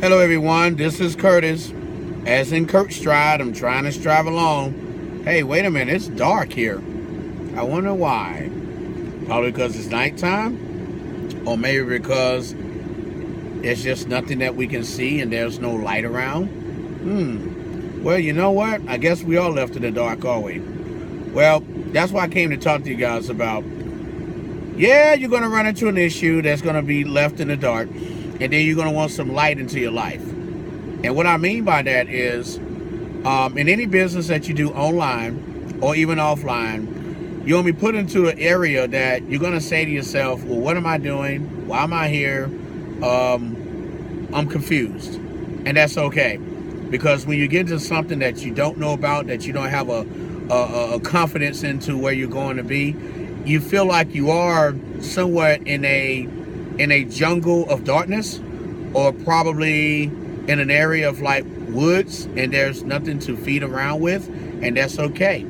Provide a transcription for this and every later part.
Hello everyone, this is Curtis. As in Curtstride, I'm trying to strive along. Hey, wait a minute, it's dark here. I wonder why. Probably because it's nighttime, or maybe because there's just nothing that we can see and there's no light around. Well, you know what? I guess we all left in the dark, are we? Well, that's why I came to talk to you guys about. Yeah, you're going to run into an issue that's going to be left in the dark, and then you're going to want some light into your life. And what I mean by that is, in any business that you do online or even offline, you're going to be put into an area that you're going to say to yourself, well, what am I doing? Why am I here? I'm confused. And that's okay. Because when you get into something that you don't know about, that you don't have a confidence into where you're going to be, you feel like you are somewhat in a jungle of darkness, or probably in an area of like woods, and there's nothing to feed around with, and that's okay.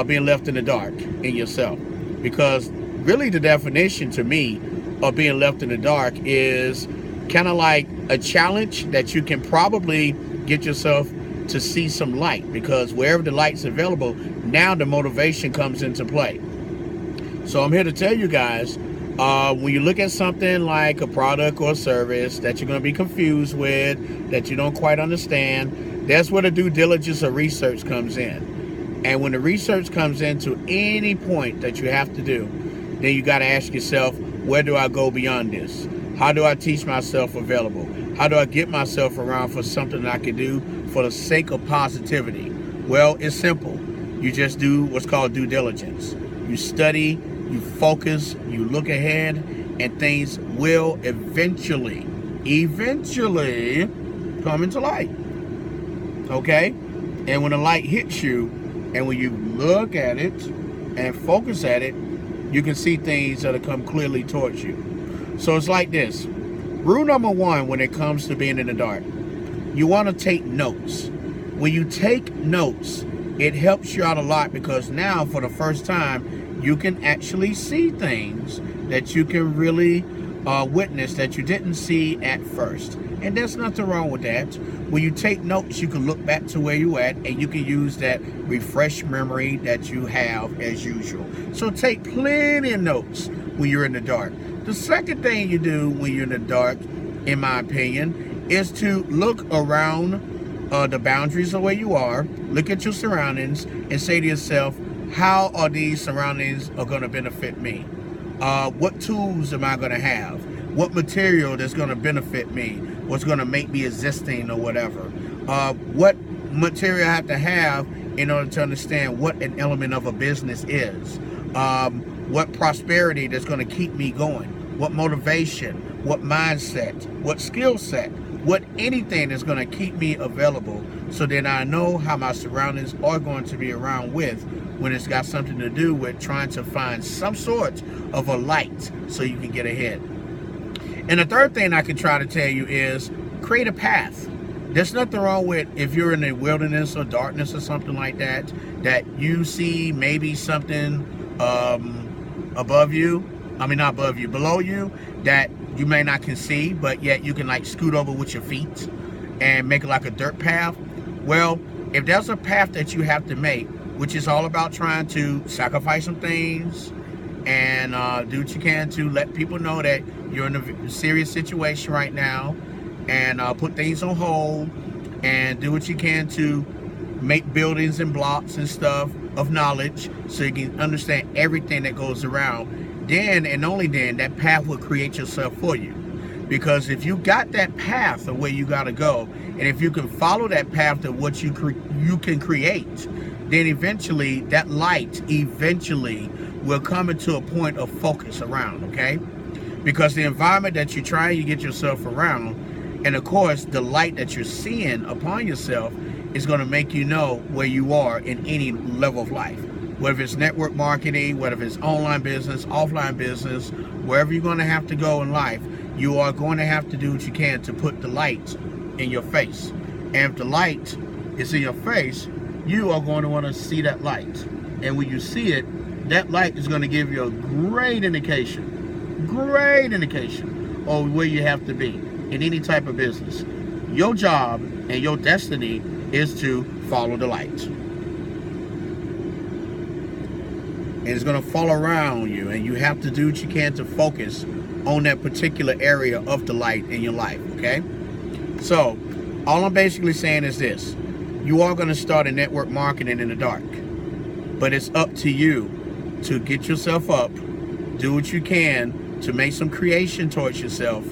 Being left in the dark in yourself. Because really the definition to me of being left in the dark is kind of like a challenge that you can probably get yourself to see some light, because wherever the light's available, now the motivation comes into play. So I'm here to tell you guys, when you look at something like a product or a service that you're going to be confused with, that you don't quite understand, that's where the due diligence or research comes in. And when the research comes into any point that you have to do, then you got to ask yourself, where do I go beyond this? How do I teach myself available? How do I get myself around for something that I can do for the sake of positivity? Well, it's simple. You just do what's called due diligence. You study, you focus, you look ahead, and things will eventually come into light. Okay? And when the light hits you, and when you look at it and focus at it, you can see things that'll come clearly towards you. So it's like this. Rule number one when it comes to being in the dark, you want to take notes. When you take notes, it helps you out a lot, because now for the first time, you can actually see things that you can really witness that you didn't see at first. And there's nothing wrong with that. When you take notes, you can look back to where you at, and you can use that refreshed memory that you have as usual. So take plenty of notes when you're in the dark. The second thing you do when you're in the dark, in my opinion, is to look around the boundaries of where you are, look at your surroundings, and say to yourself, how are these surroundings are going to benefit me? What tools am I going to have? What material that's going to benefit me? What's going to make me existing or whatever? What material I have to have in order to understand what an element of a business is? What prosperity that's going to keep me going? What motivation? What mindset? What skill set? What anything that's going to keep me available, so that I know how my surroundings are going to be around with when it's got something to do with trying to find some sort of a light so you can get ahead. And the third thing I can try to tell you is create a path. There's nothing wrong with, if you're in the wilderness or darkness or something like that, that you see maybe something below you that you may not can see, but yet you can like scoot over with your feet and make it like a dirt path. Well, if there's a path that you have to make, which is all about trying to sacrifice some things and do what you can to let people know that you're in a serious situation right now, and put things on hold, and do what you can to make buildings and blocks and stuff of knowledge so you can understand everything that goes around, then and only then that path will create yourself for you. Because if you got that path of where you got to go, and if you can follow that path to what you can create, then eventually that light will come into a point of focus around, okay? Because the environment that you're trying to get yourself around, and of course the light that you're seeing upon yourself, is going to make you know where you are in any level of life. Whether it's network marketing, whether it's online business, offline business, wherever you're going to have to go in life, you are going to have to do what you can to put the light in your face. And if the light is in your face, you are going to want to see that light. And when you see it, that light is going to give you a great indication of where you have to be in any type of business. Your job and your destiny is to follow the light. And it's going to fall around you, and you have to do what you can to focus on that particular area of the light in your life, okay? So, all I'm basically saying is this. You are going to start a network marketing in the dark, but it's up to you to get yourself up, do what you can to make some creation towards yourself,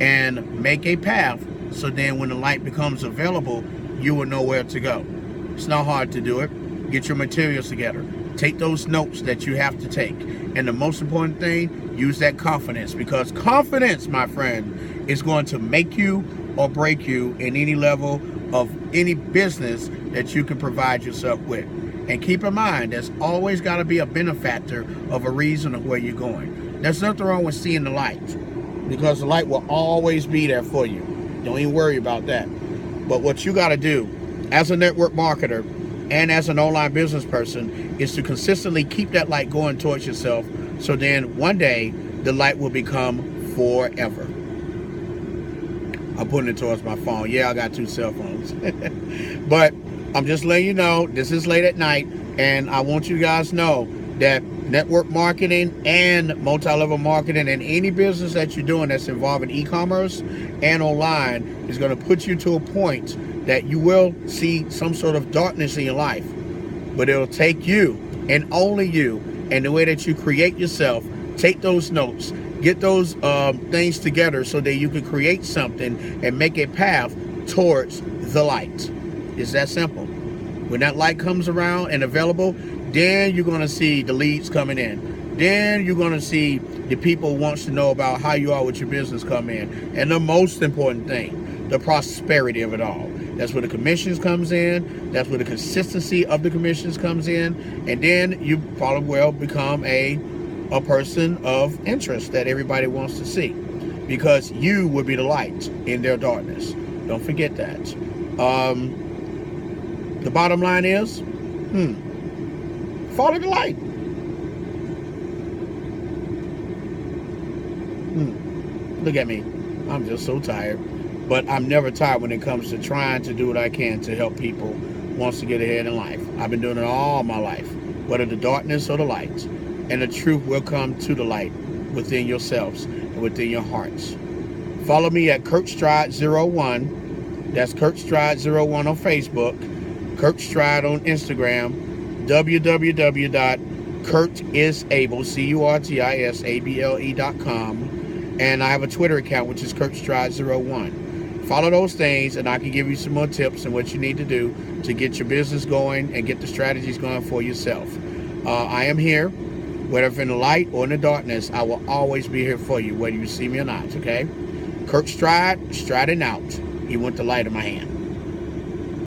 and make a path so then when the light becomes available, you will know where to go. It's not hard to do it. Get your materials together. Take those notes that you have to take. And the most important thing, use that confidence, because confidence, my friend, is going to make you or break you in any level of any business that you can provide yourself with. And keep in mind, there's always got to be a benefactor of a reason of where you're going. There's nothing wrong with seeing the light, because the light will always be there for you. Don't even worry about that. But what you got to do as a network marketer and as an online business person is to consistently keep that light going towards yourself, so then one day the light will become forever. I'm putting it towards my phone. Yeah, I got 2 cell phones. But I'm just letting you know, this is late at night, and I want you guys to know that network marketing and multi-level marketing and any business that you're doing that's involving e-commerce and online is going to put you to a point that you will see some sort of darkness in your life. But it'll take you and only you and the way that you create yourself, take those notes, get those things together so that you can create something and make a path towards the light. It's that simple. When that light comes around and available, then you're going to see the leads coming in. Then you're going to see the people who wants to know about how you are with your business come in. And the most important thing, the prosperity of it all. That's where the commissions comes in. That's where the consistency of the commissions comes in. And then you probably will become a person of interest that everybody wants to see, because you will be the light in their darkness. Don't forget that. The bottom line is, follow the light. Look at me. I'm just so tired. But I'm never tired when it comes to trying to do what I can to help people wants to get ahead in life. I've been doing it all my life, whether the darkness or the light. And the truth will come to the light within yourselves and within your hearts. Follow me at Curtstride01. That's Curtstride01 on Facebook. Curtstride on Instagram. www.curtisable.com. And I have a Twitter account, which is Curtstride01. Follow those things, and I can give you some more tips on what you need to do to get your business going and get the strategies going for yourself. I am here, whether in the light or in the darkness. I will always be here for you, whether you see me or not, okay? Curtstride, striding out. He went the light in my hand.